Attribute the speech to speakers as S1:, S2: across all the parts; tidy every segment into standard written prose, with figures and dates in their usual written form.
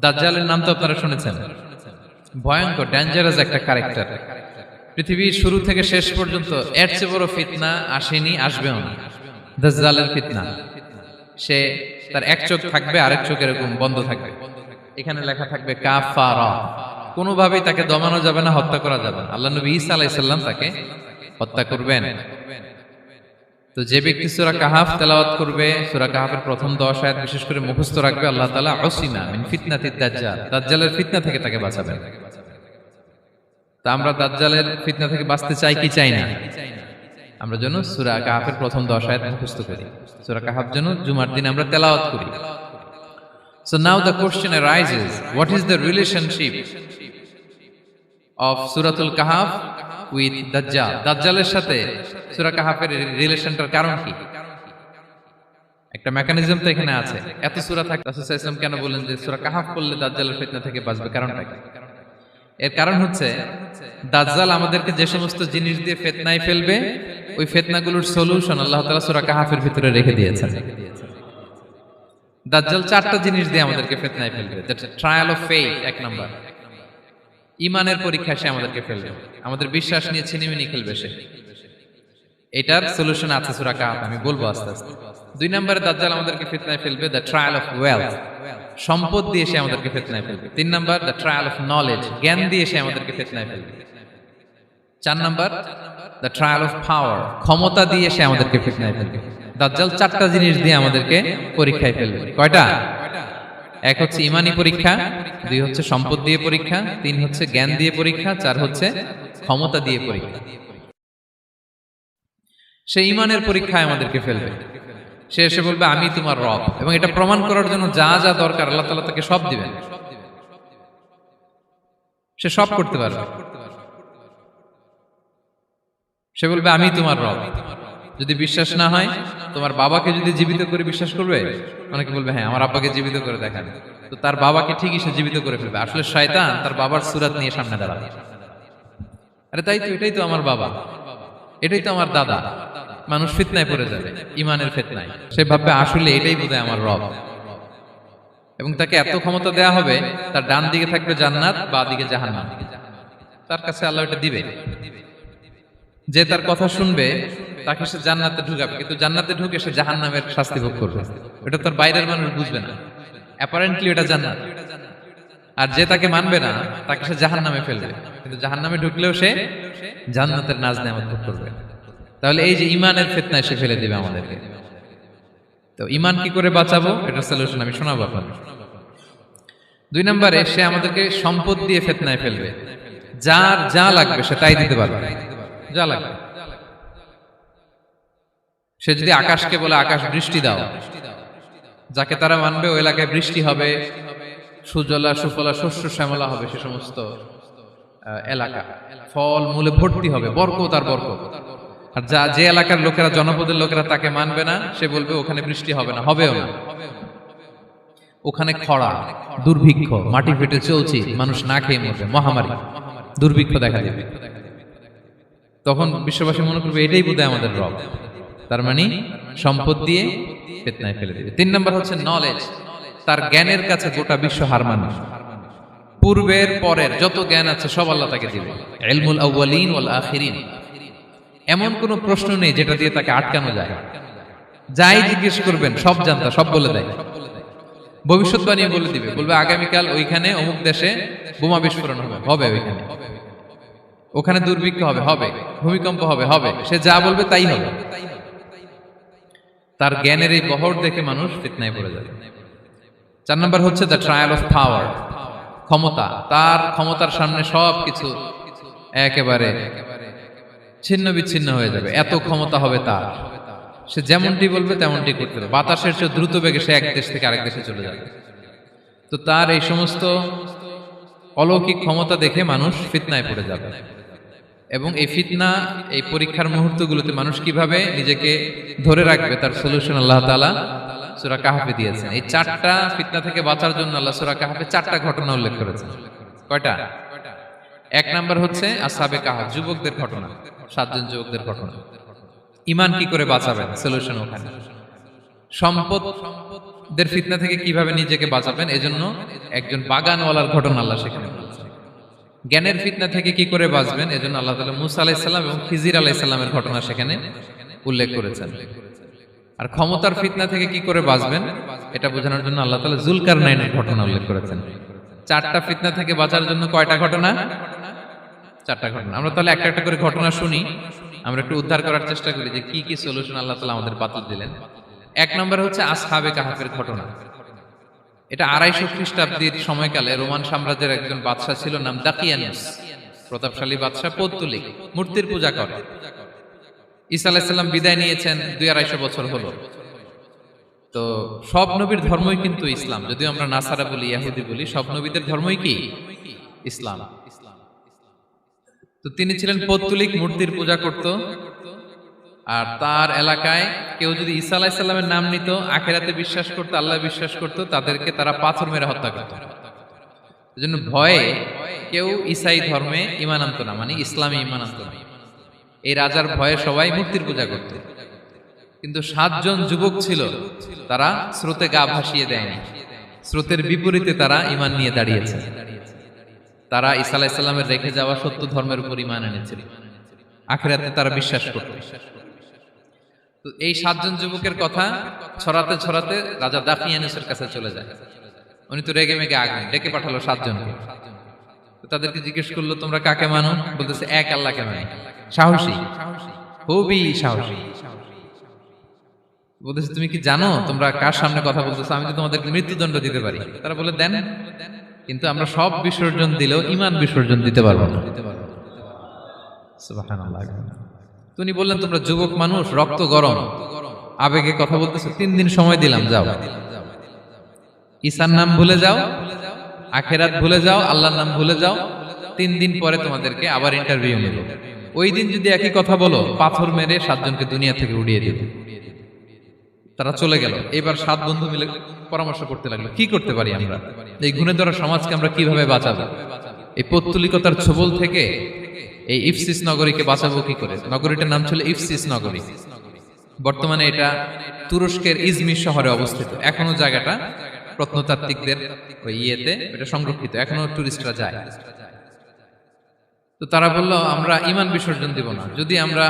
S1: দাজ্জালের নাম তো আপনারা শুনেছেন। ভয়ঙ্কর ডেঞ্জারাস একটা ক্যারেক্টার। পৃথিবীর শুরু থেকে শেষ পর্যন্ত এর চেয়ে বড় ফিতনা আসেনি, আসবেও না। দাজ্জালের ফিতনা। সে তার এক চোখ থাকবে, আরেক চোখ এরকম বন্ধ থাকবে, এখানে লেখা থাকবে কাফারা। কোনোভাবেই তাকে দমানো যাবে না, হত্যা করা যাবে না। আল্লাহ নবী ঈসা আলাইহিস সালাম তাকে হত্যা করবেন। তো যে ব্যক্তি সূরা কাহাফ তেলাওয়াত করবে, সূরা কাহাফের প্রথম 10 আয়াত বিশেষ করে মুখস্থ রাখবে, আল্লাহ তাআলা উসিমা মিন ফিতনাতিদ দাজ্জাল, দাজ্জালের ফিতনা থেকে তাকে বাঁচাবেন। তা আমরা দাজ্জালের ফিতনা থেকে বাঁচতে চাই কি চাই না? আমরা যেন সূরা কাহাফের প্রথম 10 আয়াত মুখস্থ করি, সূরা কাহাফ যেন জুমার দিন আমরা তেলাওয়াত করি। So now the question arises, what is the relationship of Suratul Kahf with Dajjal? দাজ্জালের সাথে সূরা কাহাফের রিলেশনটার কারণ কি? একটা মেকানিজম তো এখানে আছে। এত সূরা থাকে, রাসূল সাল্লাল্লাহু আলাইহি ওয়াসাল্লাম কেন বলেন যে সূরা কাহাফ পড়লে দাজ্জালের ফিতনা থেকে বাঁচবে? কারণটা কি? এর কারণ হচ্ছে দাজ্জাল আমাদেরকে যে সমস্ত জিনিস দিয়ে ফিতনায় ফেলবে, ওই ফিতনাগুলোর সলিউশন আল্লাহ তাআলা সূরা কাহাফের ভিতরে রেখে দিয়েছেন। দাজ্জাল 4টা জিনিস দিয়ে আমাদেরকে ফিতনায় ফেলবে। দ্যাটস ট্রায়াল অফ ফেথ, এক নাম্বার। ঈমানের পরীক্ষা সে আমাদেরকে ফেলবে, আমাদের বিশ্বাস নিয়ে ছিনিমিনি খেলবে সে। এটার সলিউশন আছে সূরা কাহাফ, আমি বলবো আস্তে আস্তে। 2 নম্বরে দাজ্জাল আমাদেরকে ফিতনায় ফেলবে, দ্য ট্রায়াল অফ ওয়েলথ, সম্পদ দিয়ে সে আমাদেরকে ফিতনায় ফেলবে। 3 number, the trial of knowledge, জ্ঞান দিয়ে সে আমাদেরকে ফিতনায় ফেলবে। 4 number, the trial of power, ক্ষমতা দিয়ে সে আমাদেরকে ফিতনায় ফেলবে। দাজ্জাল 4টা জিনিস দিয়ে আমাদেরকে পরীক্ষায় ফেলবে। কয়টা? 1 হচ্ছে ঈমানি পরীক্ষা, 2 হচ্ছে সম্পদ দিয়ে পরীক্ষা, 3 হচ্ছে জ্ঞান দিয়ে পরীক্ষা, 4 হচ্ছে ক্ষমতা দিয়ে পরীক্ষা। সে ঈমানের পরীক্ষায় আমাদেরকে ফেলবে। সে এসে বলবে আমি তোমার রব, এবং এটা প্রমাণ করার জন্য যা যা দরকার আল্লাহ তাআলা তাকে সব দিবেন। সে সব করতে পারবে। সে বলবে আমি তোমার রব। যদি বিশ্বাস না হয়, তোমার বাবাকে যদি জীবিত করে বিশ্বাস করবে? অনেকে বলবে হ্যাঁ আমার আব্বাকে জীবিত করে দেখান। তো তার বাবাকে ঠিকই সে জীবিত করে ফেলবে। আসলে শয়তান তার বাবার সূরত নিয়ে সামনে দাঁড়াবে। আরে তাই তো, এটাই তো আমার বাবা, এটাই তো আমার দাদা। মানুষ ফিতনায় পড়ে যাবে, ঈমানের ফিতনায়। সে ভাববে আসলে এটাই বোধহয় আমার রব, এবং তাকে এত ক্ষমতা দেয়া হবে, তার ডান দিকে থাকবে জান্নাত, বাঁ দিকে জাহান্নাম। তার কাছে আল্লাহ এটা দিবে। যে তার কথা শুনবে তাকে সে জান্নাতে ঢুকাবে, কিন্তু জান্নাতে ঢুকে সে জাহান্নামের শাস্তি ভোগ করবে। এটা তার বাইরের মানুষ বুঝবে না, অ্যাপারেন্টলি এটা জান্নাত। আর যে তাকে মানবে না তাকে সে জাহান্নামে ফেলবে, কিন্তু জাহান্নামে ঢুকলেও সে জান্নাতের নাজ নেয়ামত ভোগ করবে। তাহলে এই যে ঈমানের ফিতনায় সে ফেলে দিবে আমাদেরকে। তো ঈমান কি করে বাঁচাবো, এটার সলিউশন আমি শোনাবো আপনাদের। 2 নম্বরে সে আমাদেরকে সম্পদ দিয়ে ফিতনায় ফেলবে। যার যা লাগবে সে তাই দিতে পারবে, যা লাগবে। সে যদি আকাশকে বলে আকাশ বৃষ্টি দাও, যাকে তারা মানবে ওই এলাকায় বৃষ্টি হবে, সুজলা সুফলা শস্য শ্যামলা হবে সে সমস্ত এলাকা, ফল মূলে ভর্তি হবে, বরকত আর বরকত। আর যে এলাকার লোকেরা, জনপদের লোকেরা তাকে মানবে না, সে বলবে ওখানে বৃষ্টি হবে না, হবেও না। ওখানে খরা, দুর্ভিক্ষ, মাটি ফেটে চলছে, মানুষ না খেয়ে মরবে, মহামারী, দুর্ভিক্ষ দেখা দেবে। তখন বিশ্ববাসী মনে করবে এটাই বোধহয় আমাদের রব। তার মানে সম্পদ দিয়ে ফিতনায় ফেলে দিবে। 3 নম্বর হচ্ছে নলেজ, তার জ্ঞানের কাছে গোটা বিশ্ব হার মানবে। পূর্বের পরের যত জ্ঞান আছে সব আল্লাহ তাকে দিবে। ইলমুল আউয়ালিন ওয়াল আখিরিন, এমন কোন প্রশ্ন নেই যেটা দিয়ে তাকে আটকানো যায়। যাই জিজ্ঞেস করবেন সব জানতা, সব বলে দেয়। ভবিষ্যৎবাণী বলে দিবে, বলবে আগামীকাল ওইখানে অমুক দেশে বোমা বিস্ফোরণ হবে, হবে ওইখানে, ওখানে দুর্ভিক্ষ হবে, হবে, ভূমিকম্প হবে, হবে। সে যা বলবে তাই হবে। তার জ্ঞানের এই বহর দেখে মানুষ ফিতনায় পড়ে যাবে। 4 নম্বর হচ্ছে দ্য ট্রায়াল অফ পাওয়ার, ক্ষমতা। তার ক্ষমতার সামনে সবকিছু একেবারে ছিন্ন বিচ্ছিন্ন হয়ে যাবে, এত ক্ষমতা হবে তার। সে যেমনটি বলবে তেমনটি করতে হবে। বাতাসের চেয়ে দ্রুত বেগে সে এক দেশ থেকে আরেক দেশে চলে যাবে। তো তার এই সমস্ত অলৌকিক ক্ষমতা দেখে মানুষ ফিতনায় পড়ে যাবে। এবং এই ফিতনা, এই পরীক্ষার মুহূর্তগুলোতে মানুষ কিভাবে নিজেকে ধরে রাখবে তার সলিউশন আল্লাহ তাআলা সূরা কাহফে দিয়েছেন। এই 4টা ফিতনা থেকে বাঁচার জন্য আল্লাহ সূরা কাহফে 4টা ঘটনা উল্লেখ করেছেন। কয়টা? 1 নাম্বার হচ্ছে আসহাবে কাহফ, যুবকদের ঘটনা, 7 জন যুবকদের ঘটনা। ঈমান কি করে বাঁচাবেন, সলিউশন ওখানে। সম্পদ দের ফিতনা থেকে কিভাবে নিজেকে বাঁচাবেন, এজন্য একজন বাগানওয়ালার ঘটনা আল্লাহ সেখানে বলেছেন। জ্ঞানের ফিতনা থেকে কি করে বাঁচবেন, এজন্য আল্লাহ তাআলা মুসা আলাইহিস সালাম এবং খিজির আলাইহিস সালামের ঘটনা সেখানে উল্লেখ করেছেন। আর ক্ষমতার ফিতনা থেকে কি করে বাঁচবেন এটা বোঝানোর জন্য আল্লাহ তাআলা যুলকারনাইনের ঘটনা উল্লেখ করেছেন। চারটা ফিতনা থেকে বাঁচার জন্য কয়টা ঘটনা? চারটা ঘটনা। আমরা তাহলে একটা একটা করে ঘটনা শুনি, আমরা একটু উদ্ধার করার চেষ্টা করি যে কি কি সলিউশন আল্লাহ তাআলা আমাদের বাতলে দিলেন। এক নম্বর হচ্ছে আসহাবে কাহাফের ঘটনা। এটা 250 খ্রিস্টাব্দের সময়কালে রোমান সাম্রাজ্যের একজন বাদশা ছিল, নাম দাকিয়ানুস। প্রতাপশালী বাদশা, পৌত্তলিক, মূর্তির পূজা করে। ঈসা আলাইহিস সালাম বিদায় নিয়েছেন, 200-250 বছর হলো। তো সব নবীর ধর্মই কিন্তু ইসলাম, যদিও আমরা নাসারা বলি, ইহুদি বলি, সব নবীদের ধর্মই কি ইসলাম। তো তিনি ছিলেন পৌত্তলিক, মূর্তির পূজা করত। আর তার এলাকায় কেউ যদি ঈসা আলাইহিস সালামের নাম নিত, আখিরাতে বিশ্বাস করত, আল্লাহ বিশ্বাস করত, তাদেরকে তারা পাথর মেরে হত্যা করত। এজন্য ভয়ে কেউ ঈসাই ধর্মে ঈমান আনতো না, মানে ইসলামে ঈমান আনতো না। এই রাজার ভয়ে সবাই মূর্তির পূজা করত। কিন্তু 7 জন যুবক ছিল, তারা স্রোতে গা ভাসিয়ে দেয়নি, স্রোতের বিপরীতে তারা ঈমান নিয়ে দাঁড়িয়েছে। তারা ঈসা আলাইহিস সালামের রেখে যাওয়া সত্য ধর্মের উপর ঈমান এনেছিল, আখিরাতে তারা বিশ্বাস করত। তো এই 7 জন যুবকের কথা ছড়াতে ছড়াতে রাজা দাকিয়ানুসের কাছে চলে যায়। উনি তো রেগে মেগে আগুন, ডেকে পাঠালো 7 জনকে। তো তাদেরকে জিজ্ঞেস করলো, তোমরা কাকে মানো? বলতেছে এক আল্লাহকে মানি। সাহসী, খুবই সাহসী। বলতেছে তুমি কি জানো তোমরা কার সামনে কথা বলতেছো? আমি তো তোমাদেরকে মৃত্যুদণ্ড দিতে পারি। তারা বলে দেন, কিন্তু আমরা সব বিসর্জন দিলেও ঈমান বিসর্জন দিতে পারবো না। সুবহানাল্লাহ। তিনি বললেন, তোমরা যুবক মানুষ, রক্ত গরম, আবেগে কথা বলতেছো, 3 দিন সময় দিলাম, যাও ঈসার নাম ভুলে যাও, আখিরাত ভুলে যাও, আল্লাহর নাম ভুলে যাও। 3 দিন পরে তোমাদেরকে আবার ইন্টারভিউ নেব। ওই দিন যদি একই কথা বলো, পাথর মেরে 7 জনকে দুনিয়া থেকে উড়িয়ে দেব। তারা চলে গেল। এবার 7 বন্ধু মিলে পরামর্শ করতে লাগলো, কি করতে পারি আমরা, এই গুণে ধরা সমাজকে আমরা কিভাবে বাঁচাবো, এই পৌত্তলিকতার ছোবল থেকে এই ইফসিস নগরীকে বাঁচাবো কি করে। নগরীটার নাম ছিল ইফসিস নগরী। বর্তমানে এটা তুরস্কের ইজমির শহরে অবস্থিত। এখনো জায়গাটা প্রত্নতাত্ত্বিকদের ওই ইয়েতে এটা সংরক্ষিত, এখনো টুরিস্টরা যায়। তো তারা বলল, আমরা ঈমান বিসর্জন দিব না, যদি আমরা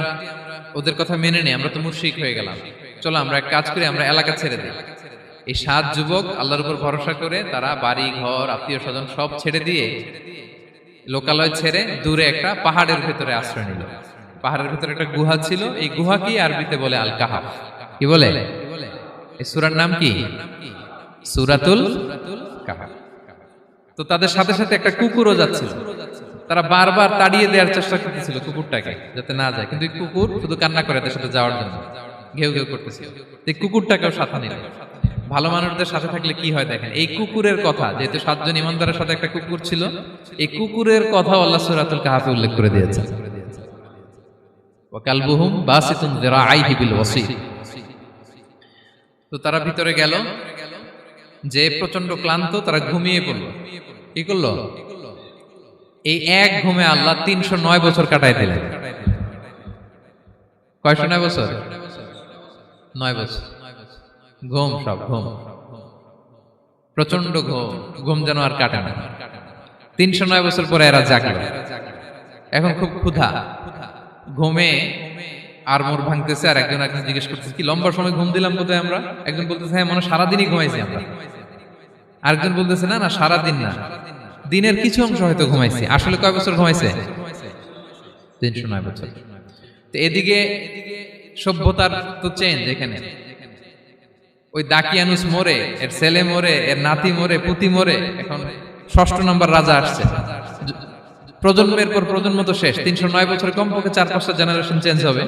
S1: ওদের কথা মেনে নেই আমরা তো মুশরিক হয়ে গেলাম, চলো আমরা এক কাজ করি, আমরা এলাকা ছেড়ে দিই। এই 7 যুবক আল্লাহর উপর ভরসা করে তারা বাড়ি ঘর আত্মীয় স্বজন সব ছেড়ে দিয়ে, লোকালয় ছেড়ে দূরে একটা পাহাড়ের ভেতরে আশ্রয় নিল। পাহাড়ের ভেতরে একটা গুহা ছিল, এই গুহা কি আরবিতে বলে আল কাহাফ। কি বলে? এই সূরার নাম কি? সূরাতুল কাহাফ। তো তাদের সাথে সাথে একটা কুকুরও যাচ্ছিল। তারা বারবার তাড়িয়ে দেওয়ার চেষ্টা করতেছিল কুকুরটাকে, যাতে না যায়, কিন্তু কুকুর শুধু কান্না করে তাদের সাথে যাওয়ার জন্য ঘেউ ঘেউ করতেছিল। এই কুকুরটাকেও সাথে নিল। ভালো মানুষদের সাথে থাকলে কি হয় দেখেন, এই কুকুরের কথা, যেহেতু 7 জন ইমানদারের সাথে একটা কুকুর ছিল, এই কুকুরের কথা আল্লাহ সূরাতুল কাহাফে উল্লেখ করে দিয়েছেন। ওয়া কালবুহুম বাসিতুন যিরাআইহি বিল ওয়াসিল। তো তারা ভিতরে গেল, যে প্রচন্ড ক্লান্ত, তারা ঘুমিয়ে পড়ল। কি করলো? এই এক ঘুমে আল্লাহ 309 বছর কাটায় দিলেন। কয়শো 9 বছর? 9 বছর ঘুম, সব ঘুম, প্রচন্ড ঘুম, ঘুম যেন আর কাটে না। 309 বছর পরে এরা জাগলো। এখন খুব ক্ষুধা, ঘুমে আর মোর ভাঙতেছে। আর একজন জিজ্ঞেস করতেছে, কি লম্বা সময় ঘুম দিলাম কোথায় আমরা? একজন বলতেছে, হ্যাঁ মনে সারাদিনই ঘুমাইছি আমরা। আরেকজন বলতেছে, না না সারাদিন না, দিনের কিছু অংশ হয়তো ঘুমাইছি। আসলে কয় বছর ঘুমাইছে? 309 বছর। তো এদিকে সভ্যতার তো চেঞ্জ। এখানে ওই দাকিয়ানুস মরে, এর ছেলে মরে, এর নাতি মরে, পুতি মরে, এখন 6ষ্ঠ নম্বর রাজা আসছে। প্রজন্মের পর প্রজন্ম তো শেষ। 309 বছরে কমপক্ষে 4-5টা জেনারেশন চেঞ্জ হবে।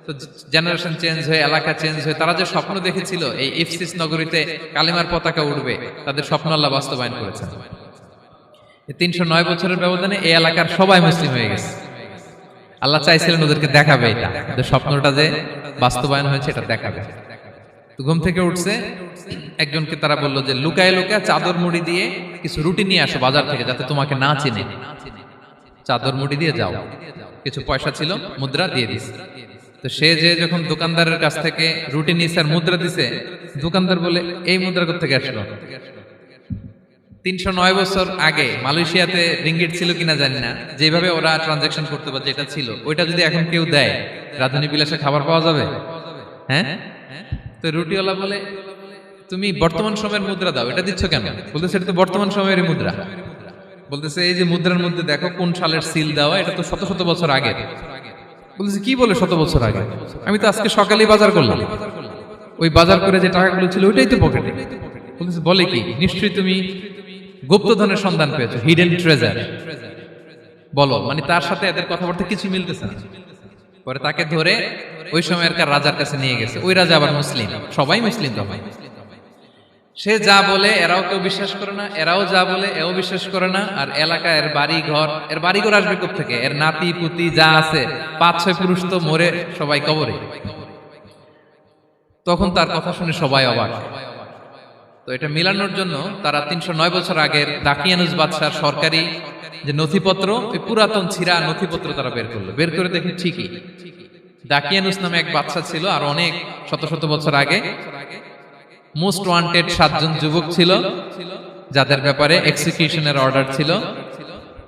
S1: তো জেনারেশন চেঞ্জ হয়ে, এলাকা চেঞ্জ হয়ে, তারা যে স্বপ্ন দেখেছিল এই ইফসিস নগরীতে কালিমার পতাকা উঠবে, তাদের স্বপ্ন আল্লাহ বাস্তবায়ন করেছেন। 309 বছরের ব্যবধানে এই এলাকার সবাই মুসলিম হয়ে গেছে। আল্লাহ চাইছিলেন ওদেরকে দেখাবে, এটা ওদের স্বপ্নটা যে বাস্তবায়ন হয়েছে এটা দেখাবে। তো ঘুম থেকে উঠছে, একজনকে তারা বললো যে লুকায় লুকায় চাদর মুড়ি দিয়ে কিছু রুটি নিয়ে আসো বাজার থেকে, যাতে তোমাকে না চিনে। চাদর মুড়ি দিয়ে যাও। কিছু পয়সা ছিল, মুদ্রা দিয়ে দিস। তো সে যে যখন দোকানদারের কাছ থেকে রুটি নিছে আর মুদ্রা দিছে, দোকানদার বলে এই মুদ্রা কোত্থেকে আসলো? 309 বছর আগে মালয়েশিয়াতে রিঙ্গিট ছিল কিনা জানি না, যেভাবে ওরা ট্রানজাকশন করতে পারে যেটা ছিল ওইটা যদি এখন কেউ দেয়, রাধুনী বিলাসে খাবার পাওয়া যাবে? হ্যাঁ। তো রুটিওয়ালা বলে তুমি বর্তমান সময়ের মুদ্রা দাও, এটা দিচ্ছ কেন? বলতেছে এটা তো বর্তমান সময়ের মুদ্রা। বলতেছে এই যে মুদ্রার মধ্যে দেখো কোন সালের সিল দেওয়া, এটা তো শত শত বছর আগে। বলতেছে কি বলে শত বছর আগে? আমি তো আজকে সকালেই বাজার করলাম, ওই বাজার করে যে টাকাগুলো ছিল ওইটাই তো পকেটে। বলতেছে বলে কি, নিশ্চয়ই তুমি গুপ্তধনের সন্ধান পেয়েছো, হিডেন ট্রেজার। বলো, মানে তার সাথে এদের কথাবার্তা কিছু মিলতেছে না। পরে তাকে ধরে ওই সময়কার রাজার কাছে নিয়ে গেছে। ওই রাজা আবার মুসলিম, সবাই মুসলিম তখন। সে যা বলে এরাও কেউ বিশ্বাস করে না, এরাও যা বলে এও বিশ্বাস করে না। আর এলাকায় এর বাড়ি ঘর আসবে কোত্থেকে? এর নাতি পুতি যা আছে 5-6 পুরুষ তো মরে সবাই কবরে। তখন তার কথা শুনে সবাই অবাক। তো এটা মিলানোর জন্য তারা 309 বছর আগের দাকিয়ানুস বাদশার সরকারি যে নথিপত্র, ওই পুরাতন ছিঁড়া নথিপত্র তারা বের করলো। বের করে দেখে ঠিকই দাকিয়ানুস নামে এক বাদশা ছিল, আর অনেক শত শত বছর আগে মোস্ট ওয়ান্টেড 7 জন যুবক ছিল যাদের ব্যাপারে এক্সিকিউশনের অর্ডার ছিল।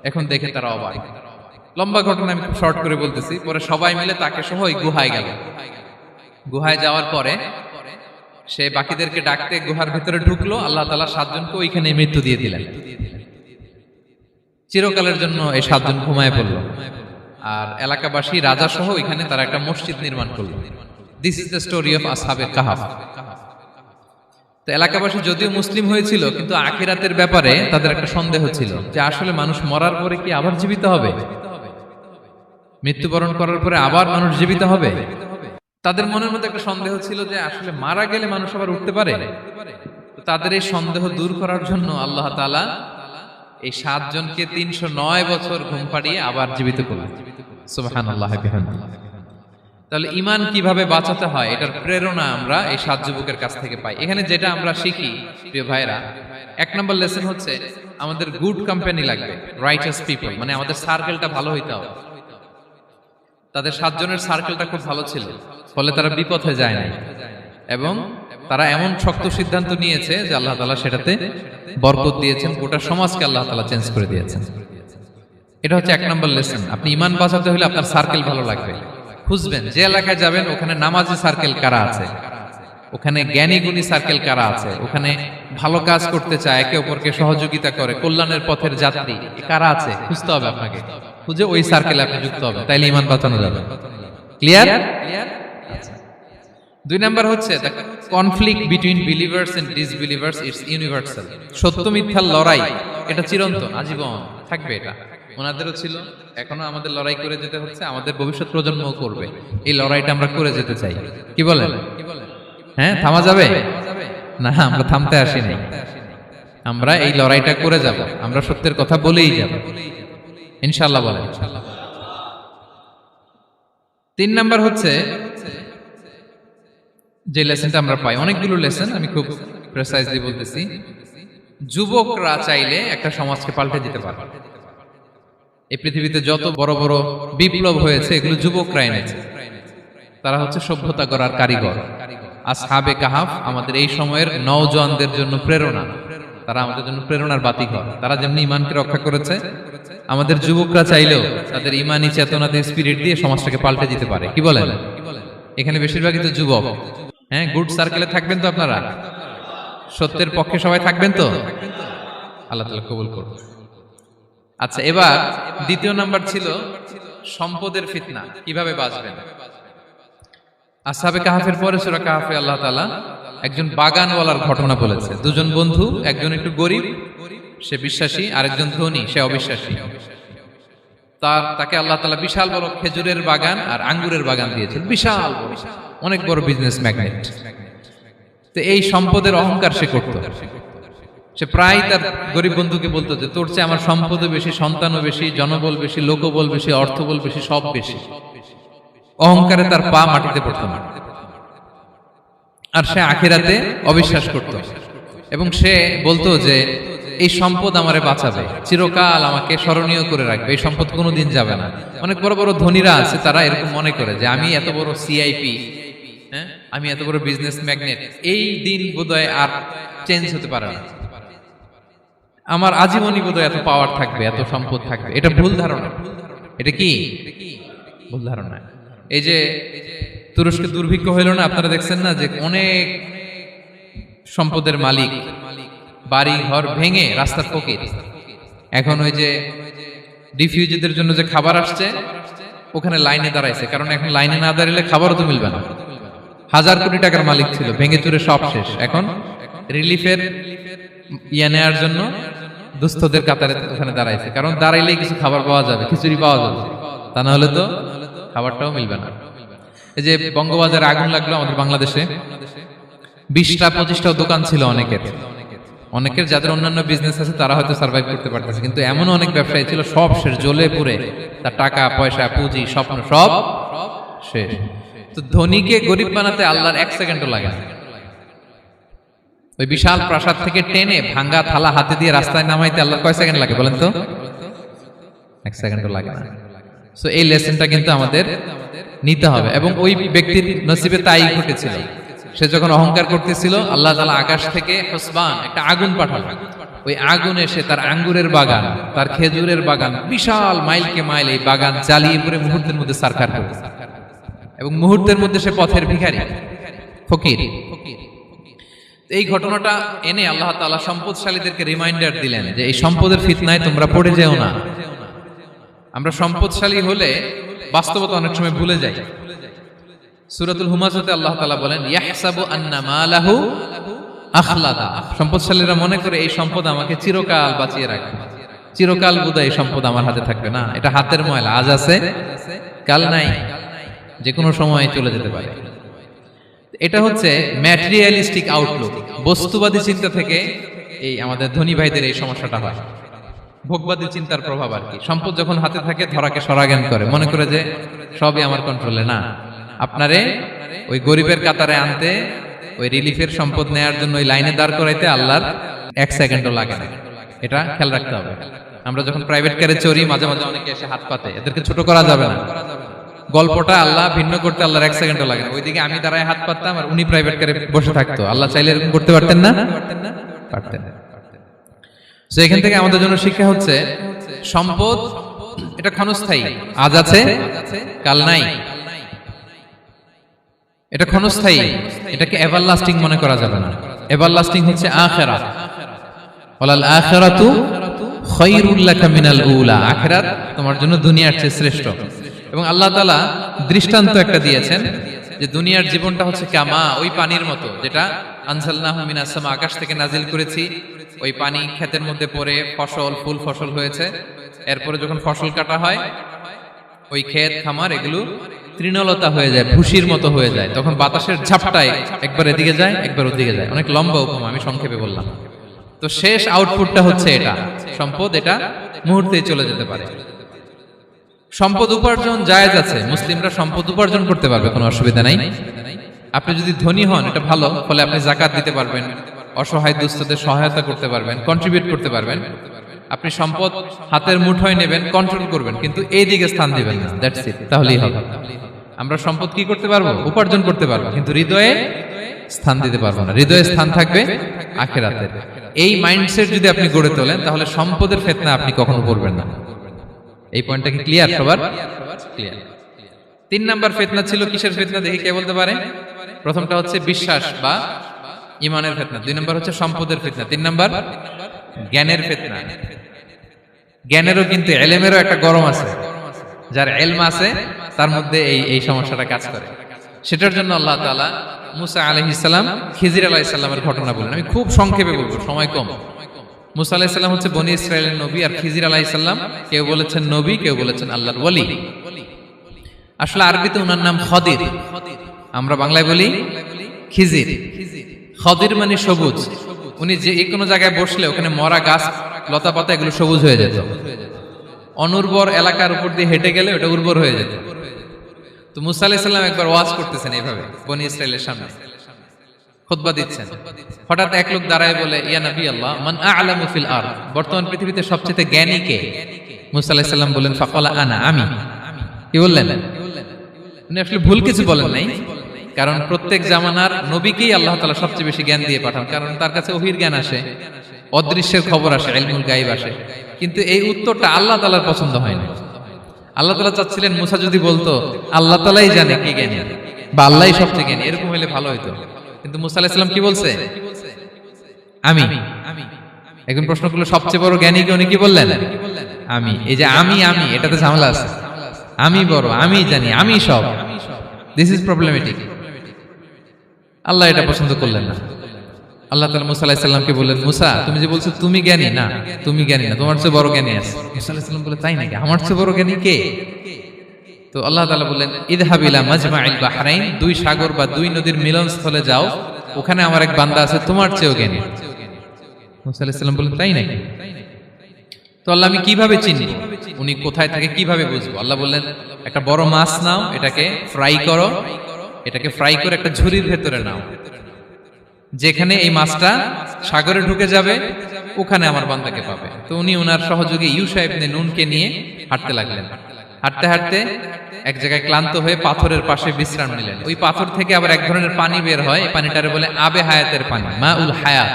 S1: এখন দেখে তারা অবাক। লম্বা ঘটনা আমি খুব শর্ট করে বলতেছি। পরে সবাই মিলে তাকে সহ ওই গুহায় গেল। গুহায় যাওয়ার পরে সে বাকিদেরকে ডাকতে গুহার ভিতরে ঢুকলো। আল্লাহ তাআলা 7 জনকে ওইখানে মৃত্যু দিয়ে দিলেন। চিরকালের জন্য এই 7 জন ঘুমায় পড়লো। আর এলাকাবাসী রাজা সহ ওইখানে তারা একটা মসজিদ নির্মাণ করলো। This is the story of আসহাবে কাহাফ। তো এলাকাবাসী যদিও মুসলিম হয়েছিল, কিন্তু আখিরাতের ব্যাপারে তাদের একটা সন্দেহ ছিল যে আসলে মানুষ মরার পরে কি আবার জীবিত হবে? মৃত্যুবরণ করার পরে আবার মানুষ জীবিত হবে? তাদের মনের মধ্যে একটা সন্দেহ ছিল যে আসলে মারা গেলে মানুষ আবার উঠতে পারে। তাদের এই সন্দেহ দূর করার জন্য আল্লাহ তাআলা এই 7 জনকে 309 বছর ঘুম পাড়িয়ে আবার জীবিত করলেন। সুবহানাল্লাহ বিহামদিহি। তাহলে ঈমান কিভাবে বাঁচাতে হয় এটার প্রেরণা আমরা এই 7 যুবকের কাছ থেকে পাই। এখানে যেটা আমরা শিখি প্রিয় ভাইরা, 1 নম্বর লেসন হচ্ছে আমাদের গুড কোম্পানি লাগবে, রাইটাস পিপল, মানে আমাদের সার্কেলটা ভালো হইতে হবে। তাদের 7 জনের সার্কেলটা খুব ভালো ছিল, ফলে তারা বিপথে যায় না এবং তারা এমন শক্ত সিদ্ধান্ত নিয়েছে যে আল্লাহ তাআলা সেটাতে বরকত দিয়েছেন, গোটা সমাজকে আল্লাহ তাআলা চেঞ্জ করে দিয়েছেন। এটা হচ্ছে 1 নম্বর লেসন। আপনি ঈমান বাঁচাতে হলে আপনার সার্কেল ভালো লাগবে। খুঁজবেন যে এলাকায় যাবেন ওখানে নামাজি সার্কেল কারা আছে, ওখানে জ্ঞানী গুণী সার্কেল কারা আছে, ওখানে ভালো কাজ করতে চায়, একে অপরকে সহযোগিতা করে, কল্যাণের পথের যাত্রী কারা আছে খুঁজতে হবে আপনাকে। খুঁজে ওই সার্কেলে আপনি যুক্ত হবে, তাইলে ঈমান বাঁচানো যাবে। ক্লিয়ার? 2 নাম্বার হচ্ছে the conflict between believers and disbelievers it's universal. সত্য মিথ্যার লড়াই এটা চিরন্তন, আজীবন থাকবে। এটা ওনাদেরও ছিল, এখনো আমাদের লড়াই করে যেতে হচ্ছে, আমাদের ভবিষ্যৎ প্রজন্মও করবে। এই লড়াইটা আমরা করে যেতে চাই। কি বলেন? হ্যাঁ, থামা যাবে না? আমরা থামতে আসি নাই, আমরা এই লড়াইটা করে যাব। আমরা সত্যের কথা বলেই যাব ইনশাআল্লাহ। বলেন। 3 নাম্বার হচ্ছে যে লেসনটা আমরা পাই, অনেকগুলো লেসন, আমি খুব প্রেসাইজলি বলতেছি। যুবকরা চাইলে একটা সমাজকে পাল্টে দিতে পারে। এই পৃথিবীতে যত বড় বড় বিপ্লব হয়েছে এগুলো যুবকরা এনেছে। তারা হচ্ছে সভ্যতা গড়ার কারিগর। আসহাবে কাহাফ আমাদের এই সময়ের নওজওয়ানদের জন্য প্রেরণা। তারা আমাদের জন্য প্রেরণার বাতিঘর। তারা যেমনি ঈমানকে রক্ষা করেছে, আমাদের যুবকরা চাইলেও তাদের ঈমানি চেতনাতে স্পিরিট দিয়ে সমাজটাকে পাল্টে দিতে পারে। কি বলেন? এখানে বেশিরভাগই তো যুবক। হ্যাঁ, গুড সার্কেলে থাকবেন তো আপনারা? সত্যের পক্ষে সবাই থাকবেন তো? আল্লাহ তাআলা কবুল করুন। আচ্ছা, এবার 2 নাম্বার ছিল সম্পদের ফিতনা, কিভাবে বাঁচবেন। আসহাবে কাহাফের পরে সূরা কাহাফে আল্লাহ তাআলা একজন বাগানওয়ালার ঘটনা বলেছে। 2 জন বন্ধু, একজন একটু গরিব, সে বিশ্বাসী, আরেকজন ধনী, সে অবিশ্বাসী। তাকে আল্লাহ তাআলা বিশাল বড় খেজুরের বাগান আর আঙ্গুরের বাগান দিয়েছেন, বিশাল বড়, অনেক বড় বিজনেস ম্যাগনেট। তো এই সম্পদের অহংকার সে করত। সে প্রায় তার গরিব বন্ধুকে বলতো যে তোর চেয়ে আমার সম্পদও বেশি, সন্তানও বেশি, জনবল বেশি, লোকবল বেশি, অর্থবল বেশি, সব বেশি। অহংকারে তার পা মাটিতে পড়ত না। আর সে আখিরাতে অবিশ্বাস করত এবং সে বলতো যে এই সম্পদ আমারে বাঁচাবে, চিরকাল আমাকে স্মরণীয় করে রাখবে, এই সম্পদ কোনোদিন যাবে না। অনেক বড় বড় ধনীরা আছে, তারা এরকম মনে করে যে আমি এত বড় সিআইপি, হ্যাঁ, আমি এত বড় বিজনেস ম্যাগনেট, এই দিন বোধহয় আর চেঞ্জ হতে পারে না, আমার আজীবনই বোধহয় এত পাওয়ার থাকবে, এত সম্পদ থাকবে। এটা ভুল ধারণা। এটা কি ভুল ধারণা? এই যে তুরস্কে দুর্ভিক্ষ হইল না, আপনারা দেখছেন না যে অনেক সম্পদের মালিক বাড়ি ঘর ভেঙে রাস্তার ফকির। এখন ওই যে রিফিউজিদের জন্য যে খাবার আসছে, ওখানে লাইনে দাঁড়াইছে, কারণ এখন লাইনে না দাঁড়ালে খাবারও তো মিলবে না। 1000 কোটি টাকার মালিক ছিল, ভেঙে চুরে সব শেষ। এখন রিলিফের নেওয়ার জন্য দুস্থদের কাতারে ওখানে দাঁড়াইছে, কারণ দাঁড়াইলেই কিছু খাবার পাওয়া যাবে, খিচুড়ি পাওয়া যাবে, তা না হলে তো খাবারটাও মিলবে না। এই যে বঙ্গবাজারে আগুন লাগলো আমাদের বাংলাদেশে, 20টা-25টা দোকান ছিল অনেকের যাদের অন্যান্য বিজনেস আছে তারা হয়তো সার্ভাইভ করতে পারতেছে, কিন্তু এমন অনেক ব্যবসায়ী ছিল সব শেষ, জ্বলে পুড়ে তার টাকা পয়সা পুঁজি স্বপ্ন সব শেষ। তো ধনীকে গরিব বানাতে আল্লাহর 1 সেকেন্ডও লাগে না। ওই বিশাল প্রাসাদ থেকে টেনে ভাঙ্গা থালা হাতে দিয়ে রাস্তায় নামাইতে আল্লাহর কয় সেকেন্ড লাগে বলেন তো? 1 সেকেন্ডও লাগে না। সো এই লেসনটা কিন্তু আমাদের নিতে হবে। এবং ওই ব্যক্তির নসিবে তাই ঘটেছিল, সে যখন অহংকার করতেছিল আল্লাহ তাআলা আকাশ থেকে হুসবান একটা আগুন পাঠালো। ওই আগুন এসে তার আঙ্গুরের বাগান, তার খেজুরের বাগান, বিশাল মাইলকে মাইল এই বাগান জ্বালিয়ে পুরো মুহূর্তের মধ্যে সারখার করে, এবং মুহূর্তের মধ্যে সে পথের ভিখারি, ফকির। এই ঘটনাটা এনে আল্লাহ তাআলা সম্পদশালীদেরকে রিমাইন্ডার দিলেন যে এই সম্পদের ফিতনায় তোমরা পড়ে যেও না। আমরা সম্পদশালী হলে বাস্তবতা অনেক সময় ভুলে যাই। সূরাতুল হুমাজাতে আল্লাহ তাআলা বলেন ইয়াহসাবু আন্না মালাহু আখলাদা, সম্পদশালীরা মনে করে এই সম্পদ আমাকে চিরকাল বাঁচিয়ে রাখবে, চিরকাল বোধহয় এই সম্পদ আমার হাতে থাকবে। না, এটা হাতের ময়লা, আজ আছে কাল নাই, যে কোনো সময় চলে যেতে পারে। এটা হচ্ছে ম্যাটেরিয়ালিস্টিক আউটলুক, বস্তুবাদী চিন্তা থেকে এই আমাদের ধনী ভাইদের এই সমস্যাটা হয়, ভোগবাদী চিন্তার প্রভাব আর কি। সম্পদ যখন হাতে থাকে ধরাকে সরাজ্ঞান করে, মনে করে যে সবই আমার কন্ট্রোলে। না, আপনারে ওই গরিবের কাতারে আনতে, ওই রিলিফের সম্পদ নেয়ার জন্য ওই লাইনে দাঁড় করাইতে আল্লাহর 1 সেকেন্ডও লাগে না। এটা খেয়াল রাখতে হবে। আমরা যখন প্রাইভেট কারে চড়ি, মাঝে মাঝে অনেকে এসে হাত পাতে, এদেরকে ছোট করা যাবে না। গল্পটা আল্লাহ ভিন্ন করতে আল্লাহর 1 সেকেন্ডও লাগে না। ওইদিকে আমি দাঁড়ায় হাত পাততাম আর উনি প্রাইভেট কারে বসে থাকতো, আল্লাহ চাইলে এরকম করতে পারতেন না? পারতেন। তো এখান থেকে আমাদের জন্য শিক্ষা হচ্ছে সম্পদ এটা ক্ষণস্থায়ী, আজ আছে কাল নাই, এটা ক্ষণস্থায়ী, এটাকে এভারলাস্টিং মনে করা যাবে না। এভারলাস্টিং হচ্ছে আখিরাত। ওয়ালাল আখিরাতু খায়রুল লাকা মিনাল উলা, আখিরাত তোমার জন্য দুনিয়ার চেয়ে শ্রেষ্ঠ। এবং আল্লাহ তাআলা দৃষ্টান্ত একটা দিয়েছেন যে দুনিয়ার জীবনটা হচ্ছে কামা, ওই পানির মতো যেটা আনজালনাহু মিনাস সামা, আকাশ থেকে নাজিল করেছি। ওই পানি ক্ষেতের মধ্যে পড়ে ফসল, ফুল ফসল হয়েছে, এরপরে যখন ফসল কাটা হয় ওই ক্ষেত খামার এগুলো তৃণলতা হয়ে যায়, ভুসির মতো হয়ে যায়, তখন বাতাসের ঝাপটায় একবার এদিকে যায় একবার ওদিকে যায়। অনেক লম্বা উপমা, আমি সংক্ষেপে বললাম। তো শেষ আউটপুটটা হচ্ছে এটা, সম্পদ এটা মুহূর্তেই চলে যেতে পারে। সম্পদ উপার্জন জায়েজ আছে, মুসলিমরা সম্পদ উপার্জন করতে পারবে, কোনো অসুবিধা নাই। আপনি যদি ধনী হন এটা ভালো, ফলে আপনি যাকাত দিতে পারবেন, অসহায় দুস্থদের সহায়তা করতে পারবেন, কন্ট্রিবিউট করতে পারবেন। আপনি সম্পদ হাতের মুঠোয় নেবেন, কন্ট্রোল করবেন, কিন্তু এই দিকে স্থান দিবেন না, দ্যাটস ইট, তাহলেই হবে। আমরা সম্পদ কি করতে পারবো? উপার্জন করতে পারবো, কিন্তু হৃদয়ে স্থান দিতে পারবো না। হৃদয়ে স্থান থাকবে আখিরাতের। এই মাইন্ডসেট যদি আপনি গড়ে তোলেন, তাহলে সম্পদের ফিতনা আপনি কখনো পড়বেন না। এই পয়েন্টটা কি ক্লিয়ার সবার? ক্লিয়ার। 3 নাম্বার ফিতনা ছিল কিসের ফিতনা দেখি কে বলতে পারে? প্রথমটা হচ্ছে বিশ্বাস বা ঈমানের ফিতনা, 2 নাম্বার হচ্ছে সম্পদের ফিতনা, 3 নাম্বার জ্ঞানের ফিতনা। জ্ঞানেরও কিন্তু ইলমেরও একটা গরম আছে, যার ইলম আছে তার মধ্যে এই সমস্যাটা কাজ করে। সেটার জন্য আল্লাহ তাআলা মুসা আলাইহিস সালাম, খিজির আলাইহিস সালামের ঘটনা বলেন। আমি খুব সংক্ষেপে বলবো, সময় কম। মুসা আলাইহিস সালাম হচ্ছে বনি ইসরাইলের নবী, আর খিজির আলাইহিস সালাম কেউ বলেছেন নবী, কেউ বলেছেন আল্লাহর ওলি। আসলে আরবিতে ওনার নাম খদির, আমরা বাংলায় বলি খিজির। খদির মানে সবুজ। উনি যে কোনো জায়গায় বসলে ওখানে মরা গাছ লতা পাতা এগুলো সবুজ হয়ে যেত, অনুর্বর এলাকার উপর দিয়ে হেঁটে গেলে ওটা উর্বর হয়ে যেত। তো মুসা আলাইহিস সালাম একবার ওয়াজ করতেছেন এইভাবে বনি ইসরাইলের সামনে, খুতবা দিচ্ছেন, হঠাৎ এক লোক দাঁড়ায় বলে, ইয়া নবী আল্লাহ, মান আ'লামু ফিল আরদ, বর্তমান পৃথিবীতে সবচেয়ে জ্ঞানী কে? মুসা আলাইহিস সালাম বলেন, ফাকালা আনা, আমি। কি বললেন? উনি আসলে ভুল কিছু বলেন নাই, কারণ প্রত্যেক জামানার নবীকেই আল্লাহ তাআলা সবচেয়ে বেশি জ্ঞান দিয়ে পাঠান, কারণ তার কাছে ওহীর জ্ঞান আসে, অদৃশ্যের খবর আসে, ইলমুল গায়ব আসে। কিন্তু এই উত্তরটা আল্লাহ তাআলার পছন্দ হয় না। আল্লাহ তাআলা চাচ্ছিলেন মুসা যদি বলতো আল্লাহ তাআলাই জানে কে জ্ঞানী বা আল্লাহই সবচেয়ে জ্ঞানী, এরকম হলে ভালো হতো। কিন্তু মুসা আলাইহিস সালাম কি বলছে? আমি। এখন প্রশ্ন করলো সবচেয়ে বড় জ্ঞানী কে? উনি কি বললেন? আমি। এই যে আমি এটাতে ঝামেলা আছে। আমি বড়, আমি জানি, আমি সব, দিস ইজ প্রবলেমেটিক। আল্লাহ এটা পছন্দ করলেন না। আল্লাহ তাআলা মুসা আলাইহিস সালামকে বললেন, মুসা তুমি যে বলছো তুমি জ্ঞানী, না তুমি জ্ঞানী না, তোমার চেয়ে বড় জ্ঞানী আছে। মুসা আলাইহিস সালাম বলে, তাই নাকি? আমার চেয়ে বড় জ্ঞানী কে? তো আল্লাহ তাআলা বললেন, ইযহাব ইলা মাজমাইল বাহরাইন, দুই সাগর বা দুই নদীর মিলনস্থলে যাও, ওখানে আমার এক বান্দা আছে তোমার চেয়েও জ্ঞানী। মুসা আলাইহিস সালাম বললেন, তাই নাকি? তো আল্লাহ, আমি কিভাবে চিনব উনি কোথায় থাকে, কিভাবে বুঝবো? আল্লাহ বললেন, একটা বড় মাছ নাও, এটাকে ফ্রাই করো, এটাকে ফ্রাই করে একটা ঝুড়ির ভেতরে নাও, যেখানে এই মাছটা সাগরে ঢুকে যাবে ওখানে আমার বান্দাকে পাবে। তো উনি ওনার সহযোগী ইউশা ইবনে নুনকে নিয়ে হাঁটতে লাগলেন। হাঁটতে হাঁটতে এক জায়গায় ক্লান্ত হয়ে পাথরের পাশে বিশ্রাম নিলেন। ওই পাথর থেকে আবার এক ধরনের পানি বের হয়, এই পানিটারে বলে আবে হায়াতের পানি, মাউল হায়াত,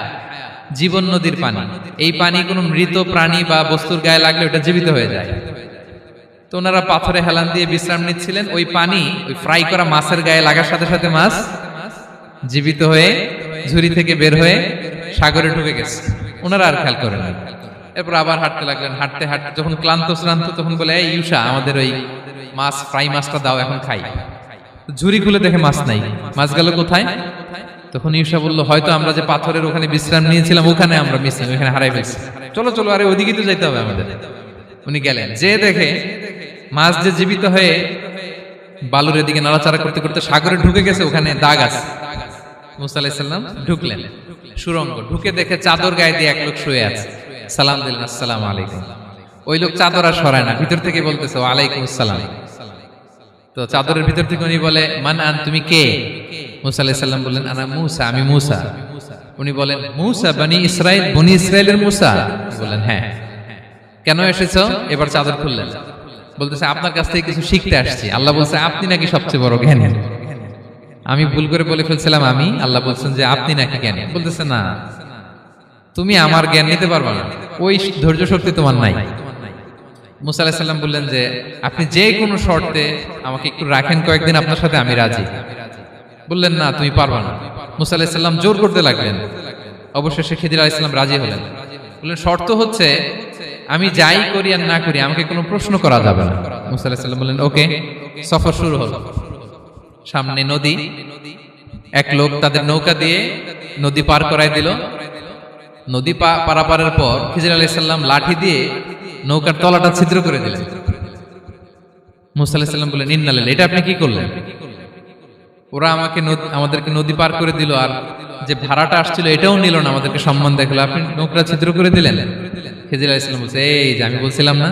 S1: জীবন নদীর পানি। এই পানি কোনো মৃত প্রাণী বা বস্তুর গায়ে লাগলে ওটা জীবিত হয়ে যায়। তো ওনারা পাথরে হেলান দিয়ে বিশ্রাম নিচ্ছিলেন, ওই পানি ওই ফ্রাই করা মাছের গায়ে লাগার সাথে সাথে মাছ জীবিত হয়ে ঝুড়ি থেকে বের হয়ে সাগরে ঢুকে গেছে। ওনারা আর খেয়াল করেন না। এরপর আবার হাঁটতে লাগলেন। হাঁটতে হাঁটতে যখন ক্লান্ত শ্রান্ত, তখন বলে, এই ইউশা, আমাদের ওই মাছ ফ্রাই মাছটা দাও, এখন খাই। ঝুড়ি খুলে দেখে মাছ নাই। মাছ গেল কোথায়? তখন ইউশা বলল, হয়তো আমরা যে পাথরের ওখানে বিশ্রাম নিয়েছিলাম ওখানে আমরা মিসিং, ওখানে হারাই ফেলছি। চলো চলো, আরে ওদিকে তো যাইতে হবে আমাদের। উনি গেলেন, যে দেখে মাছ যে জীবিত হয়ে বালুর এদিকে নাড়াচাড়া করতে করতে সাগরে ঢুকে গেছে, ওখানে দাগ আছে। মুসা আলাইহিস সালাম ঢুকলেন সুরঙ্গ, ঢুকে দেখে চাদর গায়ে দিয়ে এক লোক শুয়ে আছে। সালাম দিলেন, আসসালামু আলাইকুম। ওই লোক চাদর আর সরায় না, ভিতর থেকে বলতেছে, ওয়ালাইকুম আসসালাম। তো চাদরের ভিতর থেকে উনি বলে, মান আন, তুমি কে? মুসা আলাইহিস সালাম বললেন, আনা মুসা, আমি মুসা। উনি বলেন, মুসা বনি ইসরাইল, বনি ইসরাইলের মুসা? বলেন, হ্যাঁ। কেন এসেছো? এবার চাদর খুললেন, বলতেছে, আপনার কাছ থেকে কিছু শিখতে আসছি। আল্লাহ বলছে, আপনি নাকি সবচেয়ে বড় জ্ঞানী। আমি ভুল করে বলে ফেলছিলাম আমি, আল্লাহ বলছেন যে আপনি নাকি জ্ঞানী। বলতেছে, না, তুমি আমার জ্ঞান নিতে পারবে না, ওই ধৈর্য শক্তি তোমার নাই। মুসা আলাইহিস সালাম বললেন যে, আপনি যে কোনো শর্তে আমাকে একটু রাখেন কয়েকদিন আপনার সাথে, আমি রাজি। বললেন, না, তুমি পারবে না। মুসা আলাইহিস সালাম জোর করতে লাগলেন। অবশেষে খিদির আলাইহিস সালাম রাজি হলেন। বললেন, শর্ত হচ্ছে আমি যাই করি আর না করি আমাকে কোনো প্রশ্ন করা যাবে না। মুসা আলাইহিস সালাম বললেন, ওকে। সফর শুরু হলো। সামনে নদী, এক লোক তাদের নৌকা দিয়ে নদী পার করায় দিল। নদী পারাপারের পর খিজির আলাইহিস সালাম লাঠি দিয়ে নৌকার তলাটা ছিদ্র করে দিলেন। মুসা আলাইহিস সালাম বললেন, ইন্না লিল্লাহি, এটা আপনি কি করলেন? ওরা আমাদেরকে নদী পার করে দিল, আর যে ভাড়াটা আসছিল এটাও নিল না, আমাদেরকে সম্মান দেখালো, আপনি নৌকা ছিদ্র করে দিলেন। খিজির আলাইহিস সালাম বলছে, এই যে আমি বলছিলাম না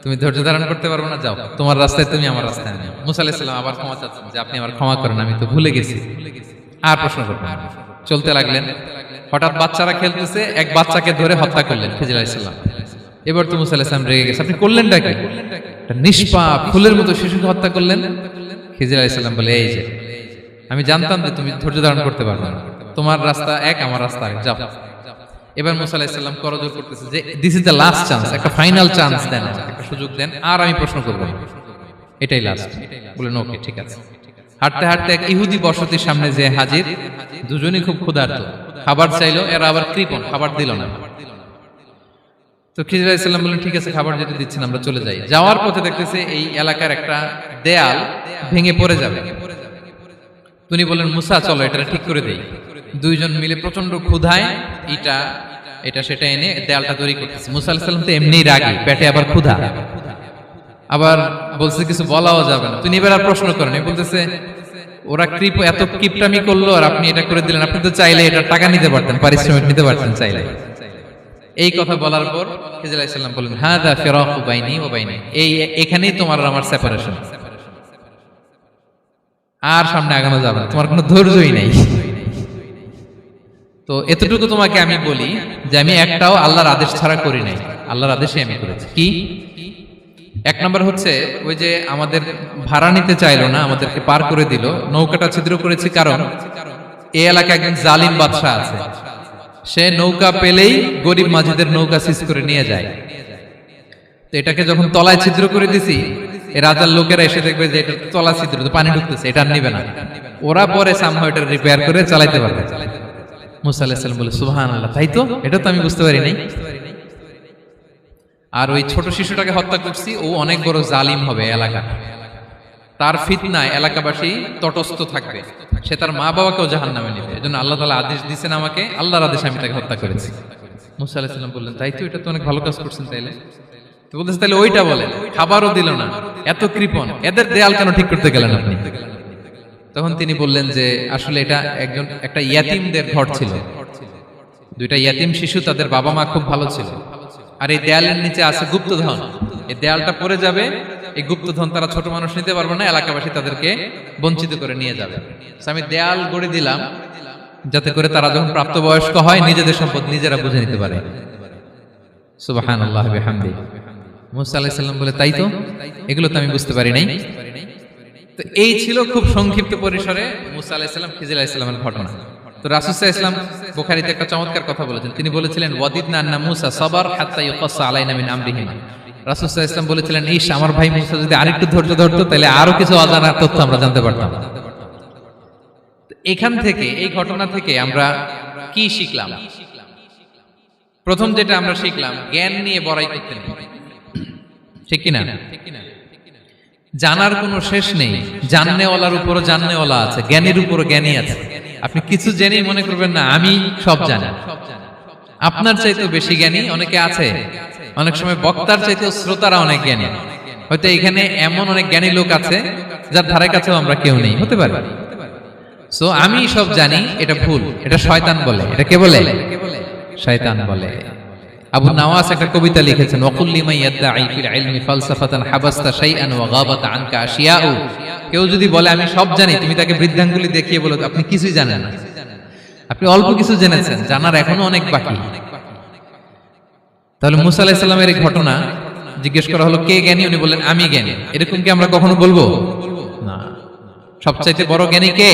S1: তুমি ধৈর্য ধারণ করতে পারবে না, যাও তোমার রাস্তায় তুমি, আমার রাস্তায় আমি। মুসা আলাইহিস সালাম আবার ক্ষমা চাচ্ছেন যে, আপনি আমার ক্ষমা করেন, আমি তো ভুলে গেছি, আর প্রশ্ন করবেন না। চলতে লাগলেন। হঠাৎ বাচ্চারা খেলতেছে, এক বাচ্চাকে ধরে হত্যা করলেন খিজির আলাইহিস সালাম। এবার তো মুসা আলাইহিস সালাম রেগে গেছে, আপনি করলেনটা কি? একটা নিষ্পাপ ফুলের মতো শিশুকে হত্যা করলেন। খিজির আলাইহিস সালাম বলে, এই যে আমি জানতাম যে তুমি ধৈর্য ধারণ করতে পারবে না, তোমার রাস্তা এক, আমার রাস্তা এক, যাও। এবার মুসা আলাইহিস সালাম করজোর করতেছে যে, this is the last chance, একটা ফাইনাল চান্স দেন, একটা সুযোগ দেন, আর আমি প্রশ্ন করব না, এটাই লাস্ট। বলেন, ওকে, ঠিক আছে। হাঁটতে হাঁটতে এক ইহুদি বসতির সামনে যে হাজির, দুজনই খুব ক্ষুধার্ত, খাবার চাইলো, এরা আবার কৃপণ, খাবার দিল না। তো খিজির আলাইহিস সালাম বললেন, ঠিক আছে, খাবার যেটা দিচ্ছেন আমরা চলে যাই। যাওয়ার পথে দেখতেছে এই এলাকার একটা দেয়াল ভেঙে পড়ে যাবে। তিনি বললেন, মুসা চলো এটা ঠিক করে দেই। দুইজন মিলে প্রচন্ড ক্ষুধায় এটা সেটা এনে দেয়ালটা তৈরি করতেছে। মুসা আলাইহিস সালাম তো এমনিই রাগী, পেটে আবার ক্ষুধা, আবার বলছে কিছু বলাও যাবে না। তিনি এবার আর প্রশ্ন করেন, বলতেছে, ওরা এত কিপটামি করলো আর আপনি এটা করে দিলেন, আপনি তো চাইলে এটা টাকা নিতে পারতেন, পারিশ্রমিক নিতে পারতেন চাইলে। এই কথা বলার পর খিজির আলাইহিস সালাম বললেন, হাযা ফিরাকু বাইনি ওয়া বাইনি, এখানেই তোমার আর আমার সেপারেশন, আর সামনে আগানো যাবে না, তোমার কোনো ধৈর্যই নাই। তো এতটুকু তোমাকে আমি বলি যে আমি একটাও আল্লাহর আদেশ ছাড়া করি নাই, আল্লাহর আদেশে আমি করেছি। কি? এক নম্বর হচ্ছে ওই যে আমাদের ভাড়া নিতে চাইলো না, আমাদেরকে পার করে দিল, নৌকাটা ছিদ্র করেছি কারণ এই এলাকায় একজন জালিম বাদশাহ আছে, সে নৌকা পেলেই গরিব মাঝিদের নৌকা সিজ করে নিয়ে যায়। তো এটাকে যখন তলায় ছিদ্র করে দিছি, এই রাজার লোকেরা এসে দেখবে যে এটা তলা ছিদ্র, তো পানি ঢুকতেছে, এটা নিবে না, ওরা পরে সামহাও এটা রিপেয়ার করে চালাইতে পারবে। মুসা আলাইহিস সালাম বলে সুবহানাল্লাহ, তাই তো, এটা তো আমি বুঝতে পারি নাই। আর ওই ছোট শিশুটাকে হত্যা করছি, ও অনেক বড় জালিম হবে এলাকা, তার ফিতনায় এলাকাবাসী তটস্থ থাকবে, সে তার মা বাবাকেও জাহান্নামে নেবে। এজন্য আল্লাহ তাআলা আদেশ দিয়েছেন আমাকে, আল্লাহর আদেশে আমি তাকে হত্যা করেছি। মুসা আলাইহিস সালাম বললেন তাই তো, এটা তো অনেক ভালো কাজ করছেন। তাইলে তো বলতেছে তাহলে ওইটা বলেন, খাবারও দিল না, এত কৃপণ, এদের দেয়াল কেন ঠিক করতে গেলেন আপনি? তখন তিনি বললেন যে আসলে এটা একটা ইয়াতিমদের ঘর ছিল, দুইটা ইয়াতিম শিশু, তাদের বাবা মা খুব ভালো ছিল, আর এই দেয়ালের নিচে আছে গুপ্তধন, এই দেয়ালটা পড়ে যাবে, এই গুপ্তধন তারা ছোট মানুষ নিতে পারবে না, এলাকাবাসী তাদেরকে বঞ্চিত করে নিয়ে যাবে। আমি দেয়াল গড়ে দিলাম যাতে করে তারা যখন প্রাপ্তবয়স্ক হয় নিজেদের সম্পদ নিজেরা বুঝে নিতে পারে। সুবহানাল্লাহ বিহামদিহি। মুসা আলাইহিস সালাম বলে তাই তো, এগুলো তো আমি বুঝতে পারি নাই। তো এই ছিল খুব সংক্ষিপ্ত পরিসরে মুসা আলাইহিস সালাম খিজির আলাইহিস সালামের ঘটনা। তো রাসূল সাল্লাল্লাহু আলাইহি ওয়াসাল্লাম বুখারীতে একটা চমৎকার কথা বলেছেন, তিনি বলেছিলেন ওয়াদিদনা আন্না মুসা সাবার হাত্তা ইউকাসসা আলাইনা মিন আমরিহিমা। রাসূল সাল্লাল্লাহু আলাইহি ওয়াসাল্লাম বলেছিলেন ইস, আমার ভাই মুসা যদি আরেকটু ধৈর্য ধরতো তাহলে আরো কিছু অজানা তথ্য আমরা জানতে পারতাম। এখান থেকে, এই ঘটনা থেকে আমরা কি শিখলাম? প্রথম যেটা আমরা শিখলাম, জ্ঞান নিয়ে বড়াই করতে নেই, ঠিক কিনা? জানার কোনো শেষ নেই, জাননেওয়ালার উপরও জাননেওয়ালা আছে, জ্ঞানীর উপরও জ্ঞানী আছে। আপনি কিছু জেনেই মনে করবেন না আমি সব জানি, আপনার চাইতেও বেশি জ্ঞানী অনেকে আছে। অনেক সময় বক্তার চাইতেও শ্রোতারা অনেক জ্ঞানী। হয়তো এখানে এমন অনেক জ্ঞানী লোক আছে যার ধারে কাছেও আমরা কেউ নেই, হতে পারে। সো আমি সব জানি, এটা ভুল, এটা শয়তান বলে। এটা কে বলে? শয়তান বলে। আবু নাওয়াস একটা কবিতা লিখেছেন, ওয়াকুল লিমান ইয়াদঈ ফিল ইলমি ফালসাফাতান হাবাসতা শাইআন ওয়া গাবাত আনকা আশিয়াউ। কেউ যদি বলে আমি সব জানি, তুমি তাকে বৃদ্ধাঙ্গুলি দেখিয়ে বলো আপনি কিছুই জানেন না, আপনি অল্প কিছু জেনেছেন, জানার এখনো অনেক বাকি। তাহলে মুসা আলাইহিস সালামের এই ঘটনা জিজ্ঞেস করা হলো কে জ্ঞানী, উনি বললেন আমি জ্ঞানী। এরকম কি আমরা কখনো বলবো? না। সবচাইতে বড় জ্ঞানী কে?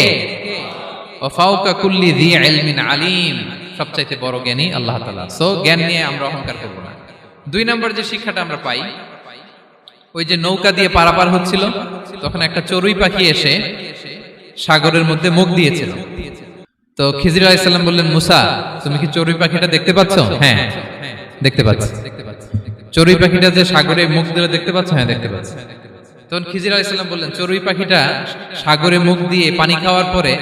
S1: ওয়া ফাওকা কুল্লি যী ইলমিন আলিম। সবচাইতে বড় জ্ঞানী আল্লাহ তাআলা। সো জ্ঞান নিয়ে আমরা অহংকার করব না। দুই নাম্বার যে শিক্ষাটা আমরা পাই, ওই যে নৌকা দিয়ে পারাপার হচ্ছিল, তখন একটা চড়ুই পাখি এসে সাগরের মধ্যে মুখ দিয়েছিল। তো খিজির আলাইহিস সালাম বললেন মুসা, তুমি কি চড়ুই পাখিটা দেখতে পাচ্ছ? হ্যাঁ দেখতে পাচ্ছি। চড়ুই পাখিটা যে সাগরে মুখ দিলে দেখতে পাচ্ছ? হ্যাঁ দেখতে পাচ্ছি। তখন খিজির আলাইহিস সালাম বললেন চড়ুই পাখিটা সাগরে মুখ দিয়ে পানি খাওয়ার পরে